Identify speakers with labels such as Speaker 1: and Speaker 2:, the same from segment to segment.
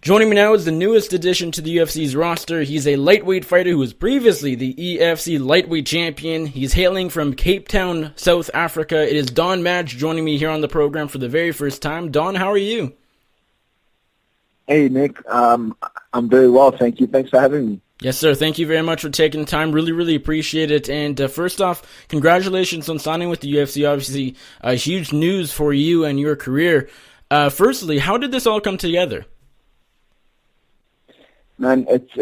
Speaker 1: Joining me now is the newest addition to the UFC's roster. He's a lightweight fighter who was previously the EFC lightweight champion. He's hailing from Cape Town, South Africa. It is Don Madge joining me here on the program for the very first time. Don, how are you?
Speaker 2: Hey, Nick. I'm very well, thank you. Thanks for having me.
Speaker 1: Yes, sir. Thank you very much for taking the time. Really appreciate it. And first off, congratulations on signing with the UFC. Obviously, huge news for you and your career. Firstly, how did this all come together?
Speaker 2: Man, it's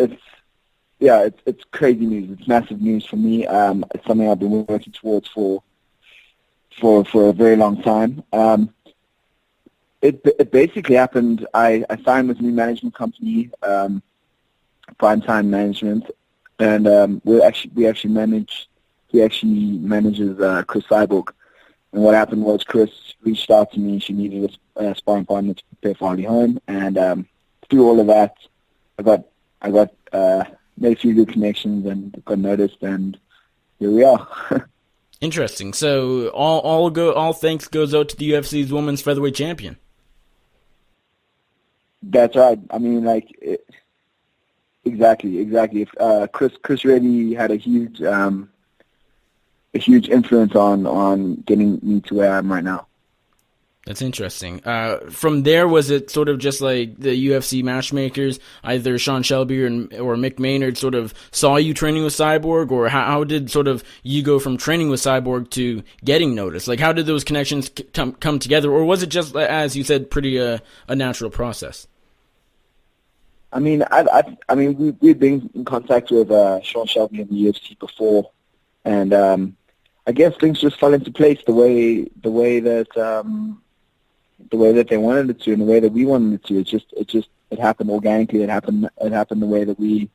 Speaker 2: crazy news. It's massive news for me. It's something I've been working towards for a very long time. It basically happened. I signed with a new management company, Prime Time Management, and he actually manages Chris Cyborg. And what happened was Chris reached out to me. She needed a sparring partner to prepare for Holly Holm, and through all of that, I got made a few good connections and got noticed, and here we are.
Speaker 1: Interesting. So all thanks goes out to the UFC's women's featherweight champion.
Speaker 2: That's right. I mean, exactly. Chris really had a huge influence on getting me to where I am right now.
Speaker 1: That's interesting. From there, was it sort of just like the UFC matchmakers, either Sean Shelby or Mick Maynard sort of saw you training with Cyborg, or how did sort of you go from training with Cyborg to getting noticed? Like, how did those connections come together, or was it just, as you said, pretty a natural process?
Speaker 2: I mean, we've been in contact with Sean Shelby in the UFC before, and I guess things just fell into place the way that they wanted it to, and the way that we wanted it to. It happened organically. It happened the way that we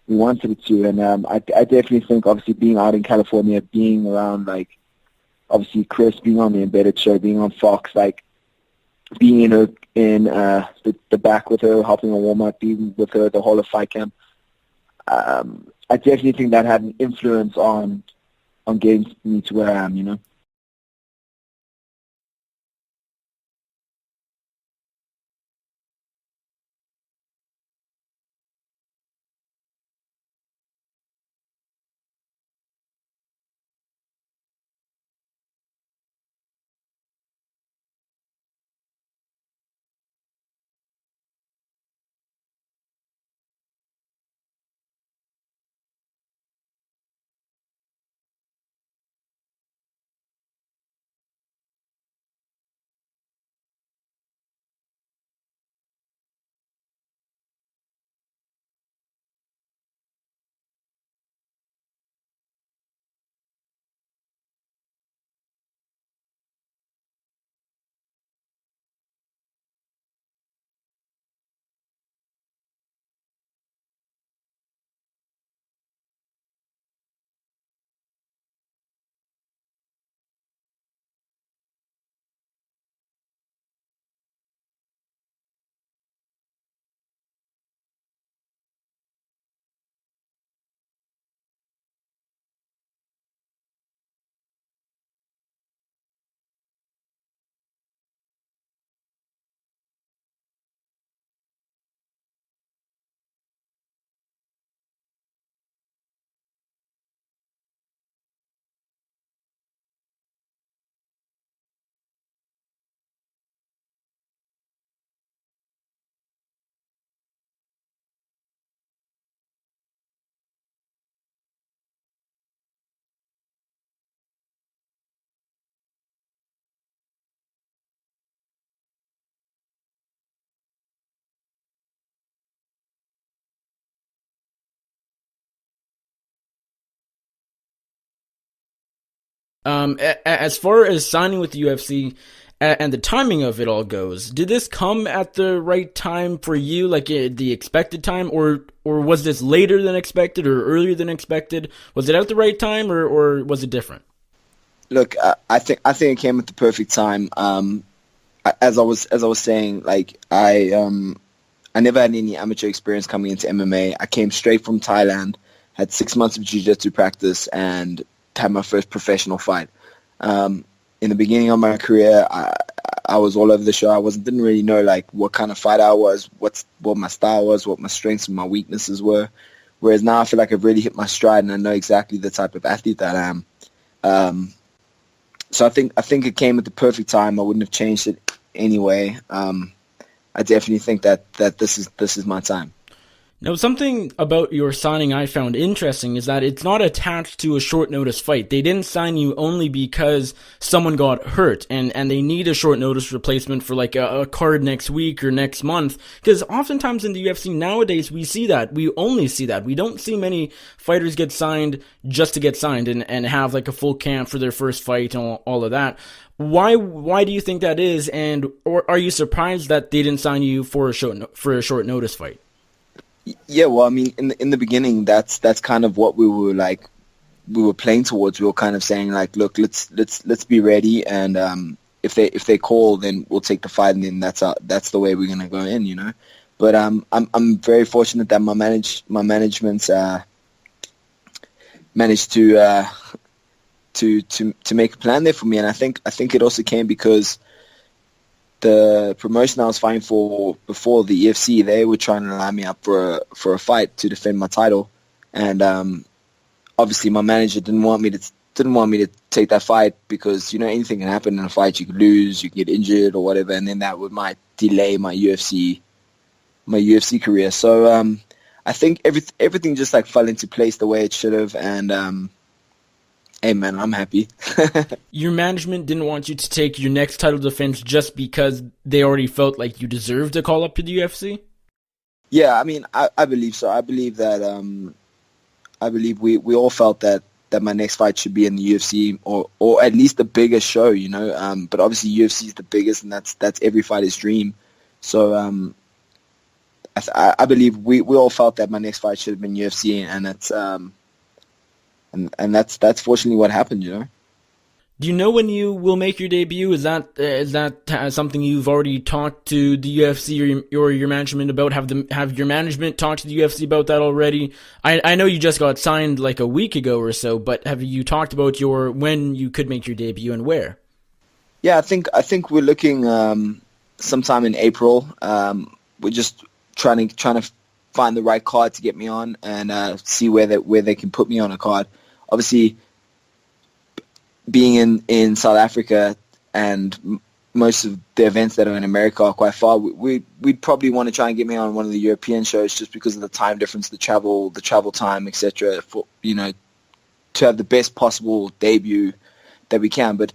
Speaker 2: wanted it to. And I definitely think, obviously, being out in California, being around, obviously Chris, being on the Embedded show, being on Fox, being in the back with her, helping her warm up, being with her the whole of fight camp. I definitely think that had an influence on getting me to where I am. You know.
Speaker 1: As far as signing with the UFC and the timing of it all goes, did this come at the right time for you, like the expected time, or was this later than expected or earlier than expected? Was it at the right time, or was it different?
Speaker 2: Look, I think it came at the perfect time. As I was saying, I never had any amateur experience coming into MMA. I came straight from Thailand, had 6 months of jiu-jitsu practice, and had my first professional fight. In the beginning of my career, I was all over the show. Didn't really know like what kind of fighter I was, what my style was, what my strengths and my weaknesses were. Whereas now I feel like I've really hit my stride and I know exactly the type of athlete that I am. So I think it came at the perfect time. I wouldn't have changed it anyway. I definitely think that this is my time.
Speaker 1: Now, something about your signing I found interesting is that it's not attached to a short notice fight. They didn't sign you only because someone got hurt and they need a short notice replacement for like a card next week or next month. Because oftentimes in the UFC nowadays, we see that. We only see that. We don't see many fighters get signed just to get signed and have like a full camp for their first fight and all of that. Why do you think that is? Or are you surprised that they didn't sign you for a short notice fight?
Speaker 2: Yeah, well, I mean, in the beginning, that's kind of what we were playing towards. We were kind of saying like, look, let's be ready, and if they call, then we'll take the fight, and then that's the way we're gonna go in, you know. But I'm very fortunate that my management managed to make a plan there for me, and I think it also came because the promotion I was fighting for before the UFC, they were trying to line me up for a fight to defend my title, and obviously my manager didn't want me to take that fight because, you know, anything can happen in a fight. You could lose, you could get injured or whatever, and then that might delay my UFC career. So I think everything just like fell into place the way it should have, and hey man, I'm happy.
Speaker 1: Your management didn't want you to take your next title defense just because they already felt like you deserved to call up to the UFC?
Speaker 2: Yeah, I mean, I believe so. I believe that we all felt that my next fight should be in the UFC or at least the biggest show, you know. But obviously UFC is the biggest, and that's every fighter's dream. So I believe we all felt that my next fight should have been UFC, and that's and that's fortunately what happened, you know.
Speaker 1: Do you know when you will make your debut? Is that something you've already talked to the UFC or your management about? Have your management talked to the UFC about that already? I know you just got signed like a week ago or so, but have you talked about when you could make your debut and where?
Speaker 2: Yeah, I think we're looking sometime in April. We're just trying to find the right card to get me on and see where they can put me on a card. Obviously, being in South Africa and most of the events that are in America are quite far, we'd probably want to try and get me on one of the European shows just because of the time difference, the travel time, etc. For, you know, to have the best possible debut that we can. But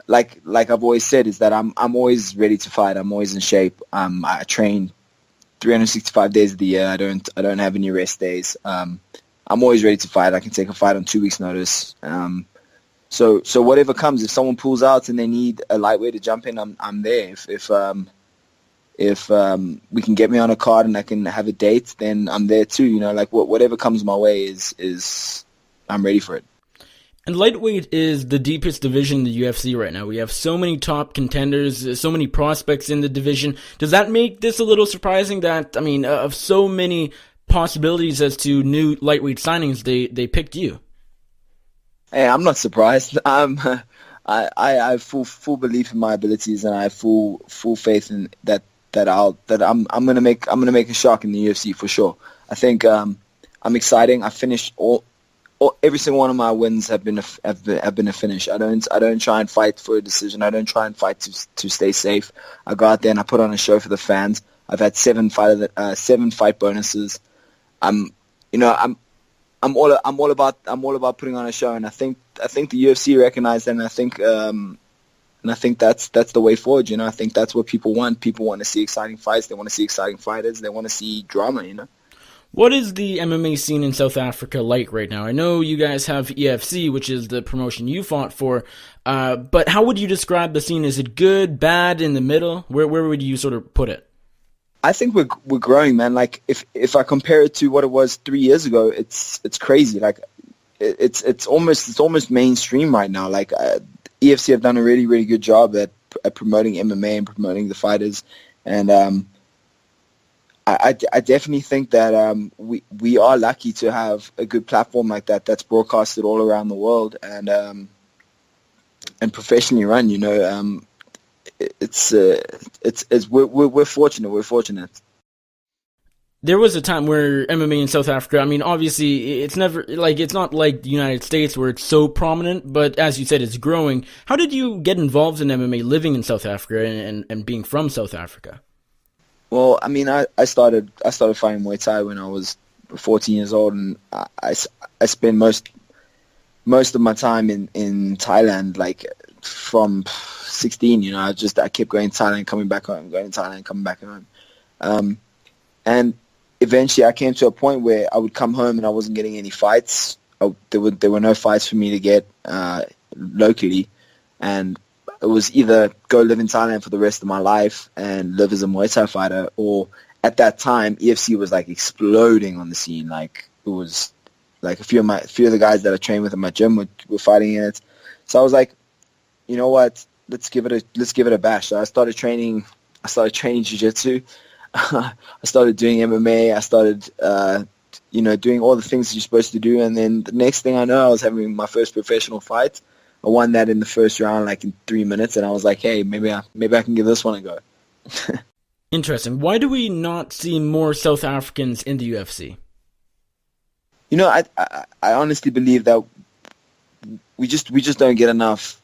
Speaker 2: like I've always said, is that I'm always ready to fight. I'm always in shape. I train 365 days of the year. I don't have any rest days. I'm always ready to fight. I can take a fight on 2 weeks' notice. So whatever comes, if someone pulls out and they need a lightweight to jump in, I'm there. If we can get me on a card and I can have a date, then I'm there too. You know, like whatever comes my way is I'm ready for it.
Speaker 1: And lightweight is the deepest division in the UFC right now. We have so many top contenders, so many prospects in the division. Does that make this a little surprising that, I mean, of so many possibilities as to new lightweight signings, they picked you?
Speaker 2: Hey, I'm not surprised. I have full belief in my abilities, and I have full faith in that I'm gonna make a shock in the UFC for sure. I think I'm exciting. I finished every single one of my wins have been a finish. I don't try and fight for a decision. I don't try and fight to stay safe. I go out there and I put on a show for the fans. I've had 7 fight bonuses. I'm all about putting on a show, and I think the UFC recognized that, and I think that's the way forward. You know, I think that's what people want. People want to see exciting fights. They want to see exciting fighters. They want to see drama. You know.
Speaker 1: What is the MMA scene in South Africa like right now? I know you guys have EFC, which is the promotion you fought for, but how would you describe the scene? Is it good, bad, in the middle? Where would you sort of put it?
Speaker 2: I think we're growing, man. Like if I compare it to what it was 3 years ago, it's crazy. Like it's almost mainstream right now. Like EFC have done a really, really good job at promoting MMA and promoting the fighters, and I definitely think that we are lucky to have a good platform like that that's broadcasted all around the world and professionally run. You know, we're fortunate. We're fortunate.
Speaker 1: There was a time where MMA in South Africa, I mean, obviously, it's never, like, it's not like the United States where it's so prominent, but as you said, it's growing. How did you get involved in MMA living in South Africa and being from South Africa?
Speaker 2: Well, I mean, I started fighting Muay Thai when I was 14 years old, and I spent most of my time in Thailand, like from 16, you know. I kept going to Thailand, coming back home, going to Thailand, coming back home. And eventually I came to a point where I would come home and I wasn't getting any fights. There were no fights for me to get locally, and it was either go live in Thailand for the rest of my life and live as a Muay Thai fighter, or at that time UFC was like exploding on the scene. Like it was like a few of the guys that I trained with in my gym were fighting in it. So I was like, you know what? Let's give it a bash. So I started training jiu-jitsu. I started doing MMA. I started, doing all the things that you're supposed to do. And then the next thing I know, I was having my first professional fight. I won that in the first round, like in 3 minutes. And I was like, hey, maybe I can give this one a go.
Speaker 1: Interesting. Why do we not see more South Africans in the UFC?
Speaker 2: You know, I honestly believe that we just don't get enough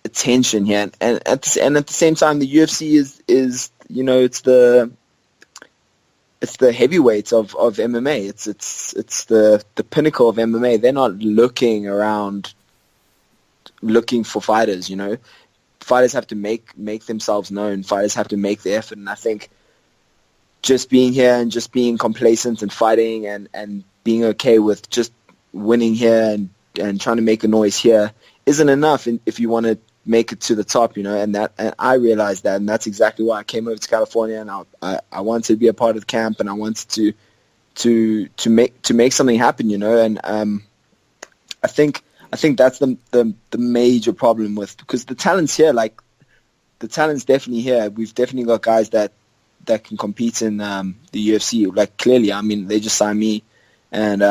Speaker 2: attention here. And at the same time, the UFC is you know, it's the heavyweights of MMA. It's the pinnacle of MMA. They're not looking around looking for fighters, you know. Fighters have to make themselves known. Fighters have to make the effort. And I think just being here and just being complacent and fighting and being okay with just winning here and trying to make a noise here isn't enough if you want to make it to the top, you know. And I realized that, and that's exactly why I came over to California, and I wanted to be a part of the camp, and I wanted to make something happen, you know. And I think that's the major problem because the talent's here. Like the talent's definitely here. We've definitely got guys that can compete in the UFC. Like clearly, I mean, they just signed me, and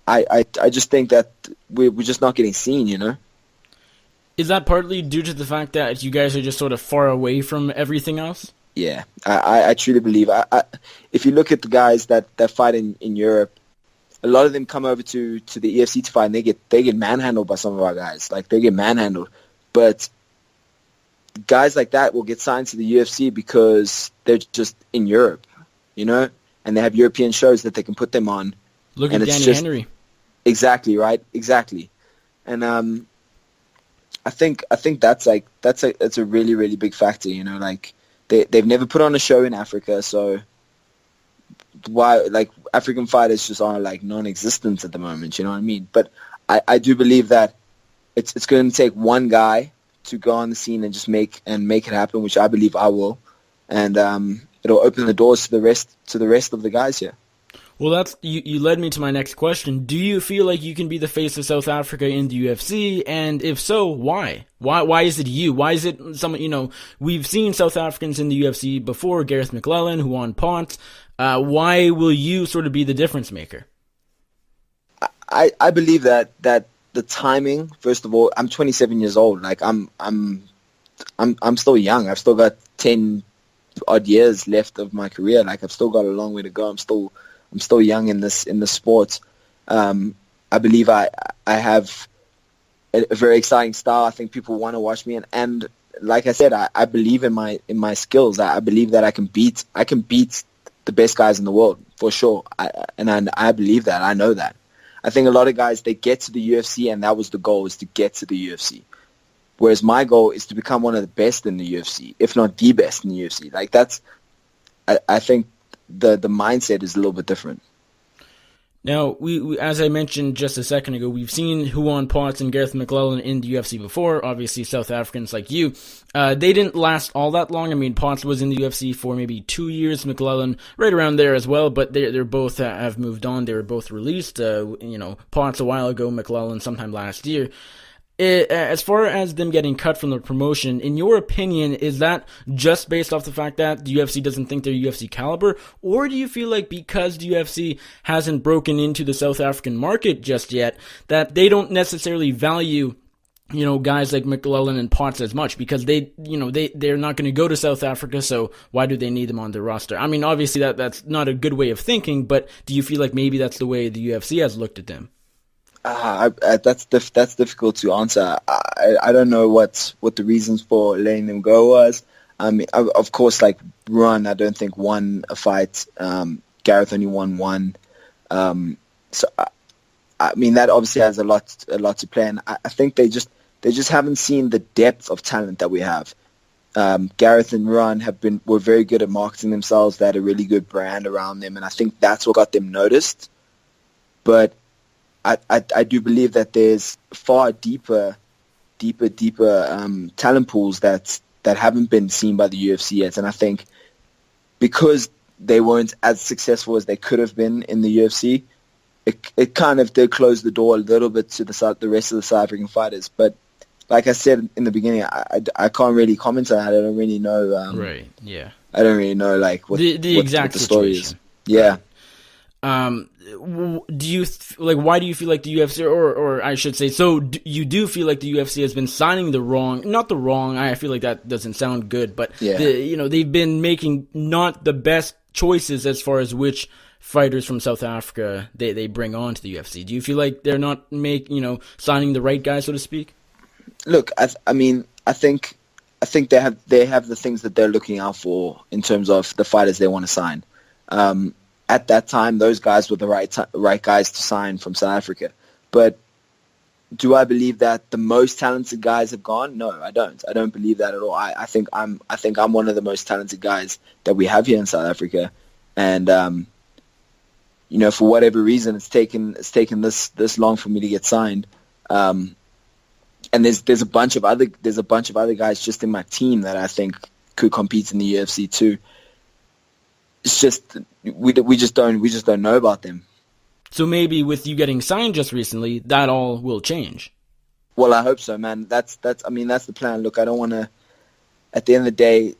Speaker 2: I just think that we're just not getting seen, you know.
Speaker 1: Is that partly due to the fact that you guys are just sort of far away from everything else?
Speaker 2: Yeah, I truly believe. If you look at the guys that fight in Europe, a lot of them come over to the EFC to fight, and they get manhandled by some of our guys. Like they get manhandled, but guys like that will get signed to the UFC because they're just in Europe, you know, and they have European shows that they can put them on.
Speaker 1: Look at Danny Henry.
Speaker 2: Exactly right, exactly, and I think that's a really, really big factor, you know. Like they've never put on a show in Africa, so why, like, African fighters just are like non-existent at the moment, you know what I mean? But I do believe that it's going to take one guy to go on the scene and just make it happen, which I believe I will, and it'll open the doors to the rest of the guys here.
Speaker 1: Well, that's you led me to my next question. Do you feel like you can be the face of South Africa in the UFC? And if so, why? Why is it you? Why is it someone, you know, we've seen South Africans in the UFC before, Gareth McClellan, who won Ponce. Why will you sort of be the difference maker?
Speaker 2: I believe that the timing, first of all, I'm 27 years old. Like I'm still young. I've still got 10 odd years left of my career. Like I've still got a long way to go. I'm still young in the sport. I believe I have a very exciting style. I think people want to watch me, and like I said, I believe in my skills. I believe that I can beat the best guys in the world for sure. I believe that. I know that. I think a lot of guys, they get to the UFC, and that was the goal, is to get to the UFC. Whereas my goal is to become one of the best in the UFC, if not the best in the UFC. Like that's, I think the mindset is a little bit different.
Speaker 1: Now, we as I mentioned just a second ago, we've seen Juan Potts and Gareth McClellan in the UFC before. Obviously, South Africans like you. They didn't last all that long. I mean, Potts was in the UFC for maybe 2 years, McClellan right around there as well, but they're both have moved on. They were both released. Potts a while ago, McClellan sometime last year. As far as them getting cut from the promotion, in your opinion, is that just based off the fact that the UFC doesn't think they're UFC caliber? Or do you feel like because the UFC hasn't broken into the South African market just yet, that they don't necessarily value guys like McClellan and Potts as much, because they're not going to go to South Africa, so why do they need them on their roster? I mean, obviously that's not a good way of thinking, but do you feel like maybe that's the way the UFC has looked at them?
Speaker 2: That's difficult to answer. I don't know what the reasons for letting them go was. I mean, of course, like Ron, I don't think won a fight. Gareth only won one. So I mean, that obviously has a lot to play, and I think they just haven't seen the depth of talent that we have. Gareth and Ron were very good at marketing themselves. They had a really good brand around them, and I think that's what got them noticed. But I do believe that there's far deeper talent pools that haven't been seen by the UFC yet, and I think because they weren't as successful as they could have been in the UFC, it kind of did close the door a little bit to the rest of the South African fighters. But like I said in the beginning, I can't really comment on that. I don't really know.
Speaker 1: Right. Yeah.
Speaker 2: I don't really know like what
Speaker 1: the exact
Speaker 2: what the story is.
Speaker 1: situation.
Speaker 2: Yeah.
Speaker 1: Do you why do you feel like the UFC, or I should say, you do feel like the UFC has been signing not the wrong, I feel like that doesn't sound good, but
Speaker 2: yeah.
Speaker 1: They've been making not the best choices as far as which fighters from South Africa they bring on to the UFC. Do you feel like they're not signing the right guys, so to speak?
Speaker 2: Look, I mean, I think they have the things that they're looking out for in terms of the fighters they want to sign. At that time, those guys were the right guys to sign from South Africa. But do I believe that the most talented guys have gone? No, I don't. I don't believe that at all. I think I'm one of the most talented guys that we have here in South Africa, and for whatever reason, it's taken this long for me to get signed. And there's a bunch of other guys just in my team that I think could compete in the UFC too. It's just we just don't know about them.
Speaker 1: So maybe with you getting signed just recently, that all will change.
Speaker 2: Well, I hope so, man. That's the plan. Look, I don't want to. At the end of the day,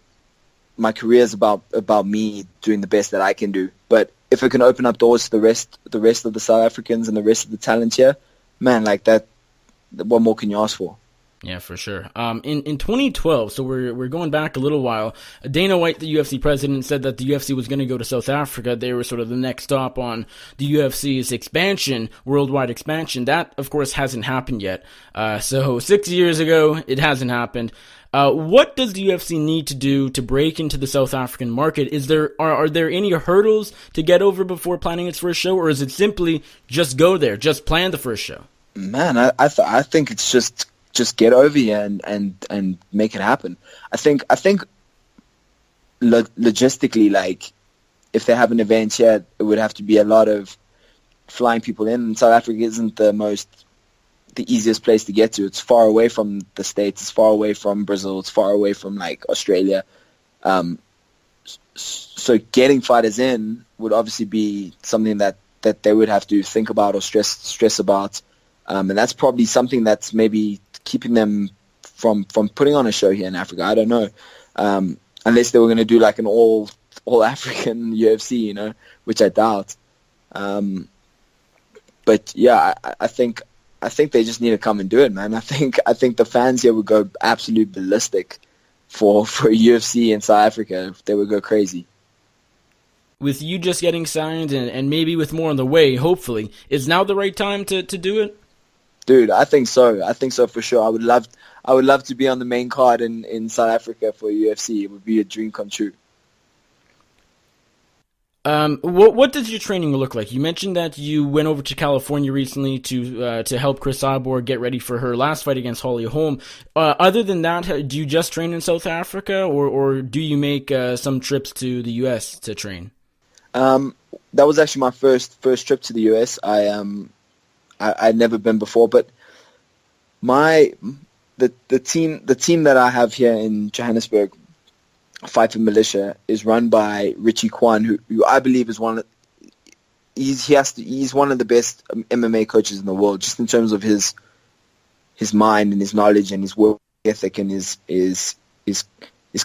Speaker 2: my career is about me doing the best that I can do. But if it can open up doors to the rest of the South Africans and the rest of the talent here, man, like that, what more can you ask for?
Speaker 1: Yeah, for sure. In 2012, so we're going back a little while, Dana White, the UFC president, said that the UFC was going to go to South Africa. They were sort of the next stop on the UFC's worldwide expansion. That, of course, hasn't happened yet. So 6 years ago, it hasn't happened. What does the UFC need to do to break into the South African market? Are there any hurdles to get over before planning its first show, or is it simply just go there, just plan the first show?
Speaker 2: Man, I think it's just get over here and make it happen. I think logistically, like if they have an event here, it would have to be a lot of flying people in. And South Africa isn't the easiest place to get to. It's far away from the States. It's far away from Brazil. It's far away from like Australia. So getting fighters in would obviously be something that they would have to think about or stress about. And that's probably something that's maybe keeping them from putting on a show here in Africa. I don't know. Unless they were going to do like an all African UFC, which I doubt. But yeah, I think they just need to come and do it, man. I think the fans here would go absolute ballistic for a UFC in South Africa. They would go crazy.
Speaker 1: With you just getting signed and maybe with more on the way, hopefully, is now the right time to do it?
Speaker 2: Dude, I think so. I think so for sure. I would love to be on the main card in South Africa for UFC. It would be a dream come true.
Speaker 1: What does your training look like? You mentioned that you went over to California recently to help Chris Cyborg get ready for her last fight against Holly Holm. Other than that, do you just train in South Africa, or do you make some trips to the US to train? That
Speaker 2: was actually my first trip to the US. I'd never been before, but the team that I have here in Johannesburg, Fight for Militia, is run by Richie Kwan, who I believe is he's one of the best MMA coaches in the world, just in terms of his mind and his knowledge and his work ethic and his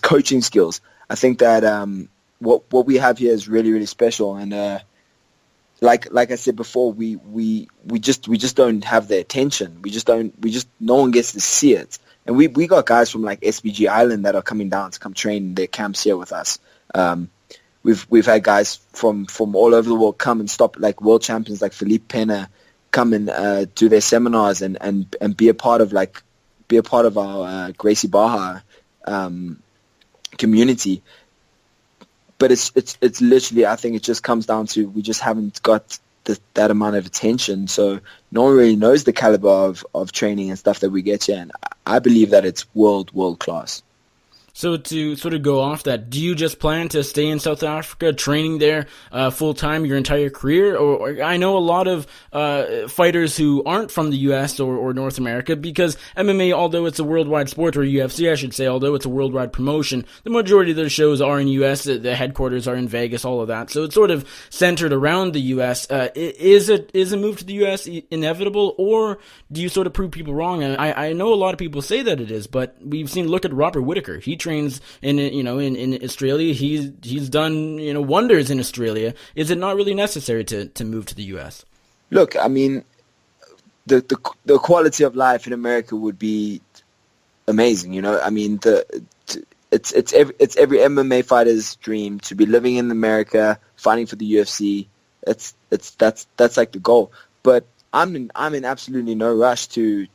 Speaker 2: coaching skills. I think that what we have here is really, really special, and like I said before, we just don't have the attention. No one gets to see it. And we got guys from like SBG Island that are coming down to come train in their camps here with us. We've had guys from all over the world come and stop, like world champions like Philippe Pena, come and do their seminars and be a part of our Gracie Barra community. But it's literally, I think it just comes down to we just haven't got that amount of attention. So no one really knows the caliber of training and stuff that we get here. And I believe that it's world class.
Speaker 1: So to sort of go off that, do you just plan to stay in South Africa, training there full-time your entire career? Or I know a lot of fighters who aren't from the U.S. or North America, because MMA, although it's a worldwide sport, or UFC, I should say, although it's a worldwide promotion, the majority of their shows are in U.S., the headquarters are in Vegas, all of that. So it's sort of centered around the U.S. Is a move to the U.S. inevitable, or do you sort of prove people wrong? And I know a lot of people say that it is, but we've seen, look at Robert Whittaker. He trains in Australia. He's done wonders in Australia. Is it not really necessary to move to the US?
Speaker 2: Look, I mean, the quality of life in America would be amazing. I mean, it's every MMA fighter's dream to be living in America, fighting for the UFC. That's like the goal. But I'm in absolutely no rush to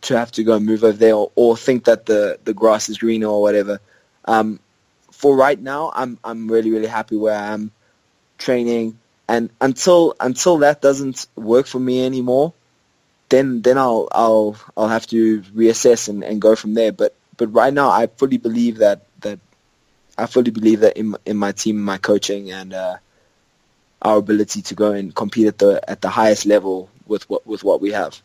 Speaker 2: have to go and move over there or think that the grass is greener or whatever. For right now, I'm really, really happy where I am training, and until that doesn't work for me anymore, then I'll have to reassess and go from there. But right now, I fully believe that in my team, my coaching, and our ability to go and compete at the highest level with what we have.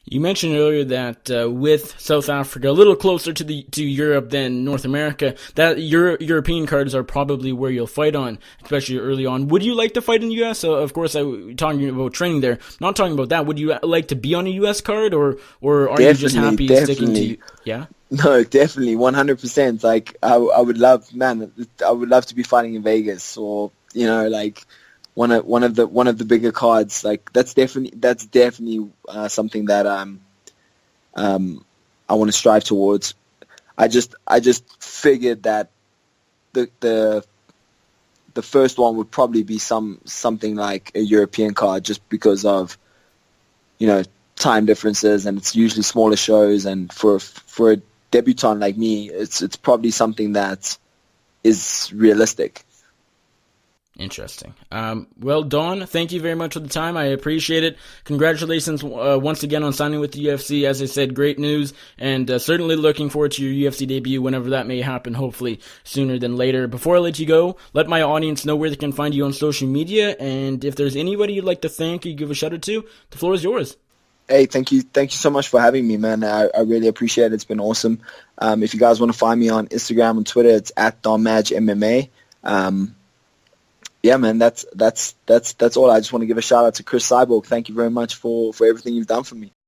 Speaker 1: You mentioned earlier that with South Africa a little closer to Europe than North America, that European cards are probably where you'll fight on, especially early on. Would you like to fight in the U.S.? Of course, I'm talking about training there. Not talking about that. Would you like to be on a U.S. card, or are you just happy sticking to? Yeah.
Speaker 2: No, definitely, 100%. Like I would love to be fighting in Vegas, or like one of the bigger cards. Like that's definitely something that I want to strive towards. I just figured that the first one would probably be something like a European card, just because of time differences, and it's usually smaller shows, and for a debutant like me, it's probably something that is realistic.
Speaker 1: Interesting. Well, Don, thank you very much for the time. I appreciate it. Congratulations once again on signing with the UFC. As I said, great news, and certainly looking forward to your UFC debut whenever that may happen, hopefully sooner than later. Before I let you go, let my audience know where they can find you on social media, and if there's anybody you'd like to thank or you give a shout out to, the floor is yours.
Speaker 2: Hey, thank you so much for having me, man. I really appreciate it. It's been awesome. If you guys want to find me on Instagram and Twitter, it's at Don Madge MMA. Yeah, man, that's all. I just want to give a shout out to Chris Cyborg. Thank you very much for everything you've done for me.